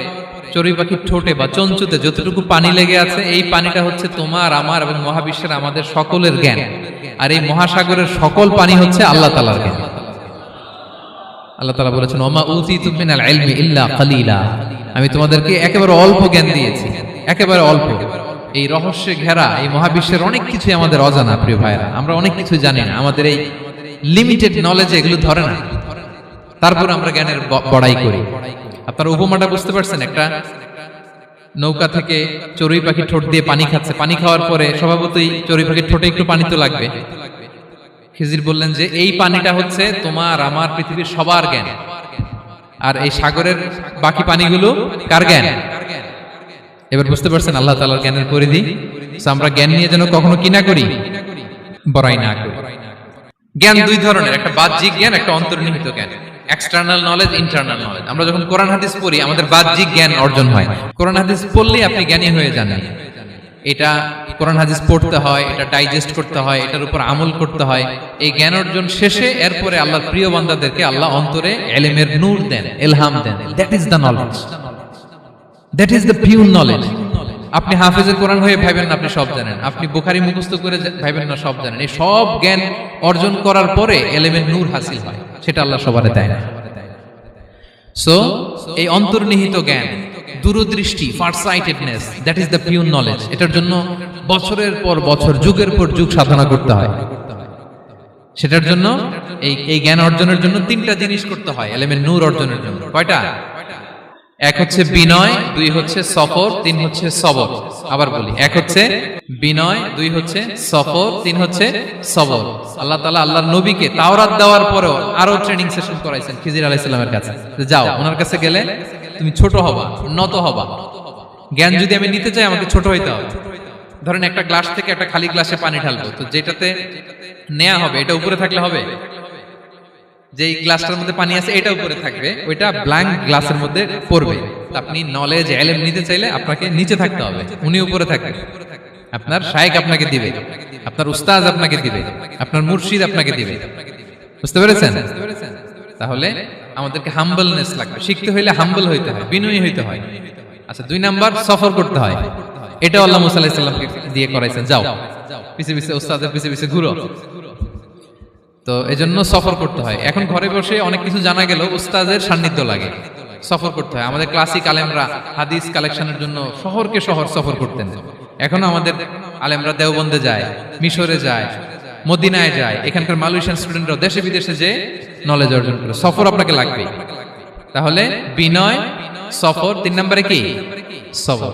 S1: চড়ুই পাখির ঠোঁটে বা চঞ্চুতে যতটুকু পানি লেগে আছে, এই পানিটা হচ্ছে তোমার, আমার এবং মহাবিশ্বের আমাদের সকলের জ্ঞান। আর এই মহাসাগরের সকল পানি হচ্ছে আল্লাহ তাআলার জ্ঞান। আল্লাহ তাআলা বলেছেন ওমা উতিতু মিনাল ইলমি ইল্লা কালিলা। আমি তোমাদেরকে একেবারে অল্প জ্ঞান দিয়েছি, একেবারে অল্প। এই রহস্যে ঘেরা এই মহাবিশ্বের অনেক কিছু আমাদের অজানা। প্রিয় ভাইরা, আমরা অনেক কিছু জানি না, আমাদের এই লিমিটেড নলেজ এগুলো ধরে না, তারপর আমরা জ্ঞানের বড়াই করি। আপনারা উপমাটা বুঝতে পারছেন? একটা নৌকা থেকে চড়ুই পাখি ঠোঁট দিয়ে পানি খাচ্ছে, পানি খাওয়ার পরে স্বভাবতই চড়ুই পাখির ঠোঁটে একটু পানি তো লাগবে। খিজির বললেন যে এই পানিটা হচ্ছে তোমার, আমার, পৃথিবীর সবার জ্ঞান, আর এই সাগরের বাকি পানিগুলো কার জ্ঞান? এবার বুঝতে পারছেন আল্লাহ তাআলার জ্ঞানের পরিধি। আমরা জ্ঞান নিয়ে যেন কখনো কি না করি, বড়াই না করি। জ্ঞান দুই ধরনের, একটা বাহ্যিক জ্ঞান, একটা অন্তর্নিহিত জ্ঞান। External knowledge, internal knowledge. আমরা যখন কোরআন হাদিস পড়ি আমাদের বাহ্যিক জ্ঞান অর্জন হয়। কোরআন হাদিস পড়লেই আপনি জ্ঞানী হয়ে যান। এটা কোরআন হাদিস পড়তে হয়, এটা ডাইজেস্ট করতে হয়, এটার উপর আমল করতে হয়। এই জ্ঞান অর্জন শেষে এরপরে আল্লাহর প্রিয় বান্দাদেরকে আল্লাহ অন্তরে ইলমের নূর দেন, ইলহাম দেন। That is the knowledge, that is the pure knowledge. আপনি হাফেজে কোরআন হয়ে ভাবেন না আপনি সব জানেন, আপনি বুখারী মুখস্থ করে ভাবেন না সব জানেন। এই সব জ্ঞান অর্জন করার পরে ইলমের নূর হাসিল হয়, সেটা আল্লাহ সবারে দেয় না। সো এই অন্তর্নিহিত জ্ঞান, দূরদৃষ্টি, farsightedness, that is the pure knowledge. এটার জন্য বছরের পর বছর, যুগের পর যুগ সাধনা করতে হয়। সেটার জন্য এই জ্ঞান অর্জনের জন্য তিনটা জিনিস করতে হয় ইলমের নূর অর্জনের জন্য। কয়টা? এক হচ্ছে বিনয়, দুই হচ্ছে সফর, তিন হচ্ছে সবর। আবার বলি, এক হচ্ছে বিনয়, দুই হচ্ছে সফর, তিন হচ্ছে সবর। আল্লাহ তাআলা আল্লাহর নবীকে তাওরাত দেওয়ার পরেও আরো ট্রেনিং সেশন করাইছেন খিজির আলাইহিস সালামের কাছে, যে যাও ওনার কাছে গেলে তুমি ছোট হবা, নত হবা। জ্ঞান যদি আমি নিতে চাই আমাকে ছোট হইতে হবে। ধরেন একটা গ্লাস থেকে একটা খালি গ্লাসে পানি ঢালবো, তো যেটাতে নেওয়া হবে এটা উপরে থাকলে হবে? যেই গ্লাসটার মধ্যে পানি আছে এটা উপরে থাকবে, ওইটা ব্ল্যাঙ্ক গ্লাসের মধ্যে পড়বে। আপনি নলেজ ইলম নিতে চাইলে আপনাকে নিচে থাকতে হবে, উনি উপরে থাকবে। আপনার শায়েখ আপনাকে দিবে, আপনার উস্তাদ আপনাকে দিবে, আপনার মুর্শিদ আপনাকে দিবে। বুঝতে পেরেছেন? তাহলে আমাদেরকে হাম্বলনেস লাগবে, শিখতে হইলে হাম্বল হইতে হয়, বিনয়ী হইতে হয়। আচ্ছা, 2 নাম্বার সফর করতে হয়। এটা আল্লাহ মুসা আলাইহিস সালামকে দিয়ে করাইছেন, যাও পিছে পিছে উস্তাদের পিছে পিছে ঘুরো। তো এজন্য সফর করতে হয়। এখন ঘরে বসে অনেক কিছু জানা গেল, উস্তাদের সান্নিধ্য লাগে, সফর করতে হয়। আমাদের ক্লাসিক আলেমরা হাদিস কালেকশনের জন্য শহরকে শহর সফর করতেন। এখনো আমাদের আলেমরা দেওবন্দে যায়, মিশরে যায়, মদিনায় যায়। এখানকার মালয়েশিয়ান স্টুডেন্টরা দেশে বিদেশে যে নলেজ অর্জন করে। সফর আপনাকে লাগবে। তাহলে বিনয়, সফর, 3 নম্বরে কি? সবর।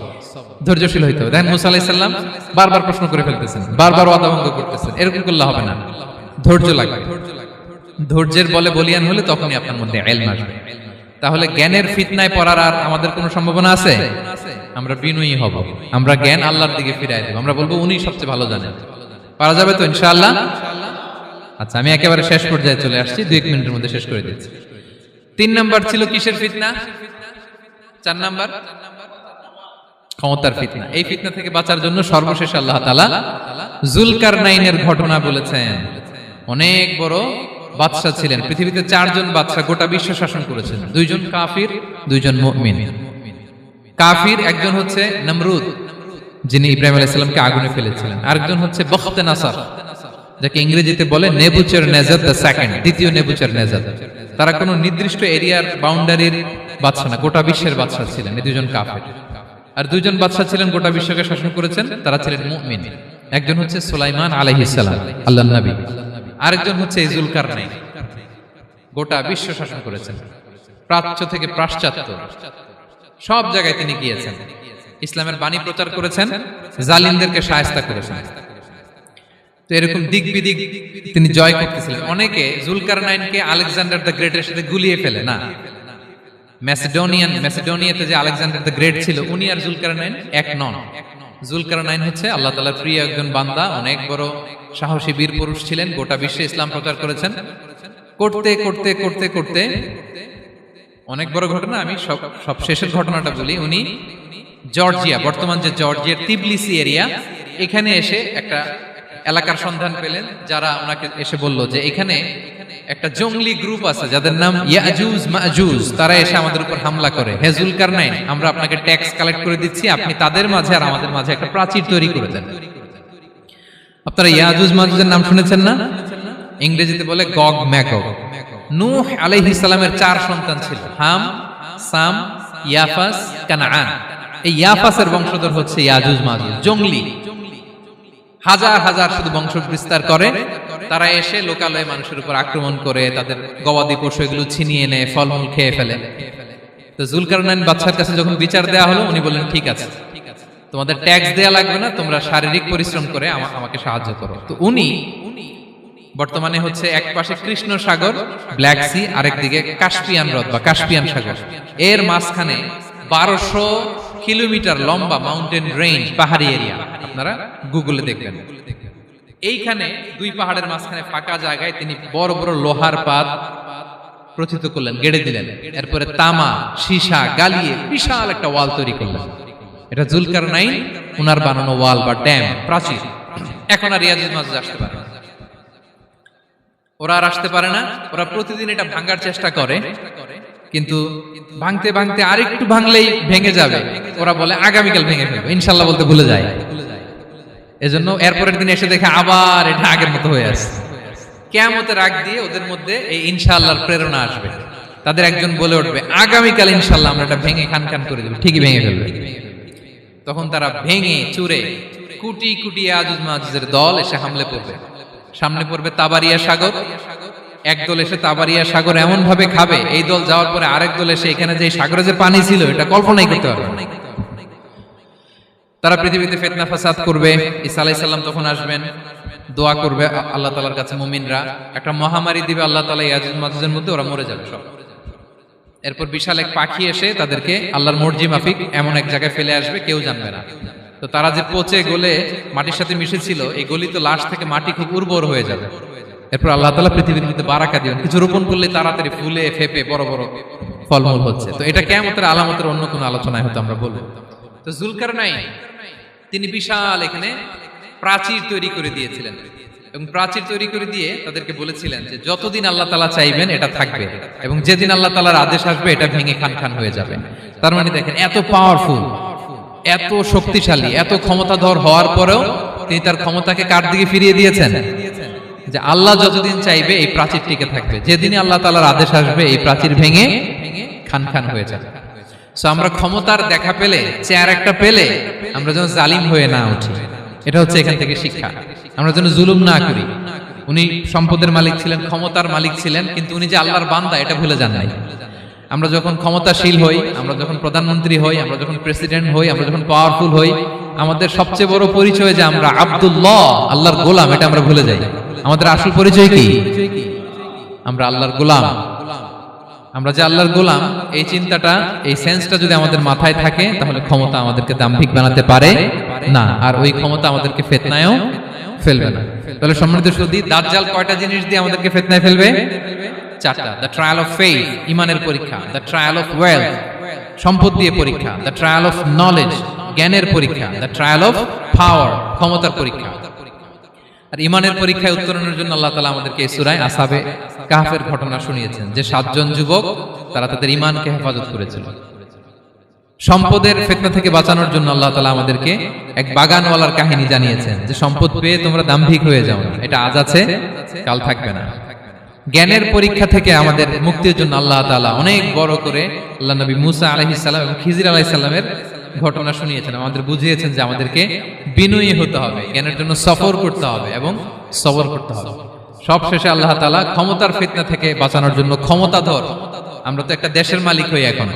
S1: ধৈর্যশীল হইতে হবে। দেখেন মুসা আলাইহিস সালাম বারবার প্রশ্ন করে ফেলতেছেন, বারবার ওয়াদা ভঙ্গ করতেছেন। এরকম করলে হবে না, ধৈর্য লাগবে। ধৈর্যের বলে বলিয়ান হলে তখনই আপনার মধ্যে ইলম আসবে। তাহলে জ্ঞানের ফিতনায় পড়ার আর আমাদের কোনো সম্ভাবনা আছে? আমরা বিনয়ী হব, আমরা জ্ঞান আল্লাহর দিকে ফিরাই দেব, আমরা বলবো উনি সবচেয়ে ভালো জানেন। পারা যাবে তো ইনশাআল্লাহ? আচ্ছা, আমি একেবারে শেষ পর্যায়ে চলে আসছি, 2 মিনিটের মধ্যে শেষ করে দিচ্ছি। 3 নাম্বার ছিল কিসের ফিতনা? 4 নাম্বার ক্ষমতার ফিতনা। এই ফিতনা থেকে বাঁচার জন্য সর্বশেষ আল্লাহ তাআলা যুলকারনাইনের ঘটনা বলেছেন। অনেক বড় বাদশা ছিলেন, পৃথিবীতে 4 জন বাদশা গোটা বিশ্ব শাসন করেছেন। 2 জন কাফির, 2 জন মুমিন। কাফির একজন হচ্ছে নমরুদ, যিনি ইব্রাহিম আলাইহিস সালামকে আগুনে ফেলেছিলেন। আরেকজন হচ্ছে বখতে নাসার, যাকে ইংরেজিতে বলে নেবুচারনেজার দ্য সেকেন্ড, দ্বিতীয় নেবুচারনেজার। তারা কোনো নির্দিষ্ট এরিয়ার বাউন্ডারির বাদশা না, গোটা বিশ্বের বাদশা ছিলেন। এই 2 জন কাফির। আর 2 জন বাদশা ছিলেন গোটা বিশ্বকে শাসন করেছেন, তারা ছিলেন মুমিন। একজন হচ্ছে সুলাইমান আলাইহিস সালাম, আল্লাহর নবী। আরেকজন হচ্ছে যুলকারনাইন, গোটা বিশ্ব শাসন করেছেন, প্রাচ্য থেকে পাশ্চাত্য সব জায়গায় তিনি গিয়েছেন, ইসলামের বাণী প্রচার করেছেন, জালিমদেরকে শায়েস্তা করেছেন। তো এরকম দিক বিদিক তিনি জয় করতেছিলেন। অনেকে যুলকারনাইনকে আলেকজান্ডার দ্য গ্রেটের সাথে গুলিয়ে ফেলে না। ম্যাসিডোনিয়াতে যে আলেকজান্ডার দ্য গ্রেট ছিল, উনি আর যুলকারনাইন এক নন। যুলকারনাইন হচ্ছে আল্লাহ তাআলার প্রিয় একজন বান্দা, অনেক বড় সাহসী বীর পুরুষ ছিলেন, গোটা বিশ্বে ইসলাম প্রচার করেছেন। করতে করতে করতে করতে অনেক বড় ঘটনা, আমি সব শেষের ঘটনাটা বলি। উনি জর্জিয়া, বর্তমান যে জর্জিয়ার তিবলিসি এরিয়া, এখানে এসে একটা এলাকার সন্ধান পেলেন, যারা ওনাকে এসে বলল যে এখানে একটা জঙ্গলি গ্রুপ আছে যাদের নাম ইয়াজুজ মাজুজ, তারা এসে আমাদের উপর হামলা করে। হে যুলকারনাইন, আমরা আপনাকে ট্যাক্স কালেক্ট করে দিচ্ছি, আপনি তাদের মাঝে আর আমাদের মাঝে একটা প্রাচীর তৈরি করে দেন। আপনারা ইয়াজুজ মাজুজের নাম শুনেছেন না? ইংরেজিতে বলে গগ ম্যাগগ। নূহ আলাইহিস সালামের 4 সন্তান ছিল, হাম, সাম, ইয়াফাস, কানাআন। এই ইয়াফাসের বংশধর হচ্ছে ইয়াজুজ মাজুজ, জঙ্গলি, হাজার হাজার শুধু বংশ বিস্তার করে। তারা এসে লোকালয়ে মানুষের উপর আক্রমণ করে, তাদের গবাদি পশু এগুলো ছিনিয়ে নেয়, ফলমূল খেয়ে ফেলে। তো যুলকারনাইন বাদশার কাছে যখন বিচার দেওয়া হলো, উনি বললেন ঠিক আছে, তোমাদের ট্যাক্স দেয়া লাগবে না, তোমরা শারীরিক পরিশ্রম করে আমাকে সাহায্য করো। তো উনি বর্তমানে হচ্ছে এক পাশে কৃষ্ণ সাগর, ব্ল্যাক সি, আরেকদিকে কাস্পিয়ান হ্রদ বা কাস্পিয়ান সাগর, এর মাঝখানে 1200 কিলোমিটার লম্বা মাউন্টেন রেঞ্জ, পাহাড়ি এরিয়া। আপনারা গুগলে দেখবেন। এইখানে 2 পাহাড়ের মাঝখানে ফাঁকা জায়গায় তিনি বড় বড় লোহার পাত প্রথিত করলেন, গেড়ে দিলেন। এরপরে তামা, সীসা গালিয়ে বিশাল একটা ওয়াল তৈরি করলেন। এটা যুলকারনাইন উনার বানানো ওয়াল বা ড্যাম, প্রাচীর। এখন আর ইয়াজুজ মাজুজ আসতে পারে না, ওরা আর আসতে পারে না। ওরা প্রতিদিন এটা ভাঙার চেষ্টা করে, কিন্তু ভাঙতে ভাঙতে আরেকটু ভাঙলেই ভেঙে যাবে। ওরা বলে আগামীকাল ভেঙে ফেলবে, ইনশাল্লাহ বলতে ভুলে যায়। এজন্য এরপরের দিন এসে দেখে আবার এটা আগের মতো হয়ে আসছে। কিয়ামতের আগ দিয়ে ওদের মধ্যে এই ইনশাআল্লাহর প্রেরণা আসবে। তাদের একজন বলে উঠবে আগামীকাল ইনশাআল্লাহ আমরা এটা ভেঙে খান খান করে দেব, ঠিকই ভেঙে ফেলবে। তখন তারা ভেঙে চুরে কোটি কোটি ইয়াজুজ মাজুজের দল এসে হামলে পড়বে। সামনে পড়বে তাবারিয়া সাগর, এক দল এসে তাবারিয়া সাগর এমন ভাবে খাবে, এই দল যাওয়ার পরে আরেক দল এসে এখানে যে সাগরে যে পানি ছিল এটা কল্পনাই করতে পারবে না। তারা পৃথিবীতে ফিতনা ফাসাদ করবে। ঈসা আলাইহিস সালাম তখন আসবেন, দোয়া করবে আল্লাহ তাআলার কাছে মুমিনরা, একটা মহামারী দিবে আল্লাহ তাআলা, ইয়াজুজ মাজুজের মধ্যে ওরা মরে যাবে সব। এরপর বিশাল এক পাখি এসে তাদেরকে আল্লাহর মর্জি মাফিক এমন এক জায়গায় ফেলে আসবে, কেউ জানবে না। তো তারা যে পচে গলে মাটির সাথে মিশেছিল, এই গলিত লাশ থেকে মাটি খুব উর্বর হয়ে যাবে। এরপর আল্লাহ তাআলা পৃথিবীর মধ্যে বারাকা দিবেন, কিছু রোপণ করলে তাড়াতাড়ি ফুলে ফেপে বড় বড় ফলমূল হচ্ছে। তো এটা কিয়ামতের আলামতের অন্য কোনো আলোচনায় হয়তো আমরা বলবো। তো জুলকারনাইন তিনি বিশাল এখানে প্রাচীর তৈরি করে দিয়েছিলেন, এবং প্রাচীর তৈরি করে দিয়ে তাদেরকে বলেছিলেন যে যতদিন আল্লাহ তাআলা চাইবেন এটা থাকবে, এবং যেদিন আল্লাহ তাআলার আদেশ আসবে এটা ভেঙে খান খান হয়ে যাবে। তার মানে দেখেন, এত পাওয়ারফুল, এত শক্তিশালী, এত ক্ষমতাধর হওয়ার পরেও তিনি তার ক্ষমতাকে কার দিকে ফিরিয়ে দিয়েছেন? যে আল্লাহ যতদিন চাইবে এই প্রাচীর টিকে থাকবে, যেদিনই আল্লাহ তাআলার আদেশ আসবে এই প্রাচীর ভেঙে খান খান হয়ে যাবে। সো আমরা ক্ষমতার দেখা পেলে, চেয়ার একটা পেলে আমরা যেন জালিম হয়ে না উঠি, এটা হচ্ছে এখান থেকে শিক্ষা। আমরা যেন জুলুম না করি। উনি সম্পদের মালিক ছিলেন, ক্ষমতার মালিক ছিলেন, কিন্তু উনি যে আল্লাহর বান্দা এটা ভুলে যান নাই। আমরা যখন ক্ষমতাশীল হই, আমরা যখন প্রধানমন্ত্রী হই, আমরা যখন প্রেসিডেন্ট হই, আমরা যখন পাওয়ারফুল হই, আমাদের সবচেয়ে বড় পরিচয় যে আমরা আব্দুল্লাহ, আল্লাহর গোলাম, এটা আমরা ভুলে যাই। আমাদের আসল পরিচয় কি? আমরা আল্লাহর গোলাম। আমরা যে আল্লাহর গোলাম, এই চিন্তাটা, এই সেন্সটা যদি আমাদের মাথায় থাকে, তাহলে ক্ষমতা আমাদেরকে দাম্ভিক বানাতে পারে না, আর ওই ক্ষমতা আমাদেরকে ফিতনায়ও ফেলবে না। তাহলে সম্মানিত সুধী, দাজ্জাল কয়টা জিনিস দিয়ে আমাদেরকে ফিতনায় ফেলবে? চারটা। দ্য ট্রায়াল অফ ফেইথ, ইমানের পরীক্ষা; দ্য ট্রায়াল অফ ওয়েলথ, সম্পদ দিয়ে পরীক্ষা; দ্য ট্রায়াল অফ নলেজ, জ্ঞানের পরীক্ষা; দ্য ট্রায়াল অফ পাওয়ার, ক্ষমতার পরীক্ষা। আর ইমানের পরীক্ষায় উত্তরণের জন্য আল্লাহ তাআলা আমাদেরকে এই সূরায় আসহাবে কাহফের ঘটনা শুনিয়েছেন, যে 7 জন যুবক তারা তাদের ঈমানকে হেফাজত করেছিল। সম্পদের ফিতনা থেকে বাঁচানোর জন্য আল্লাহ তাআলা আমাদেরকে এক বাগানওয়ালার কাহিনী জানিয়েছেন, যে সম্পদ পেয়ে তোমরা দাম্ভিক হয়ে যাও না, এটা আজ আছে কাল থাকবে না। জ্ঞানের পরীক্ষা থেকে আমাদের মুক্তির জন্য আল্লাহ তাআলা অনেক বড় করে আল্লাহ নবী মুসা আলাইহিস সালাম এবং খিজির আলাইহিস সালামের ঘটনা শুনিয়েছেন, আমাদের বুঝিয়েছেন যে আমাদেরকে বিনয়ী হতে হবে, জ্ঞানের জন্য সফর করতে হবে এবং সবর করতে হবে। সবশেষে আল্লাহ তাআলা ক্ষমতার ফিতনা থেকে বাঁচানোর জন্য ক্ষমতাধর, আমরা তো একটা দেশের মালিক হই এখন,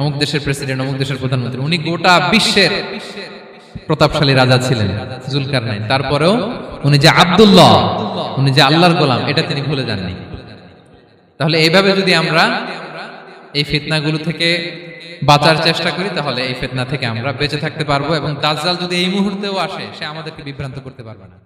S1: অমুক দেশের প্রেসিডেন্ট, অমুক দেশের প্রধানমন্ত্রী, উনি গোটা বিশ্বের প্রতাপশালী রাজা ছিলেন জুলকারনাইন। তারপরেও উনি যে আব্দুল্লাহ, উনি যে আল্লাহর গোলাম, এটা তিনি ভুলে যাননি। তাহলে এইভাবে যদি আমরা এই ফিতনাগুলো থেকে বাঁচার চেষ্টা করি, তাহলে এই ফিতনা থেকে আমরা বেঁচে থাকতে পারবো, এবং দাজ্জাল যদি এই মুহূর্তেও আসে, সে আমাদেরকে বিভ্রান্ত করতে পারবে না।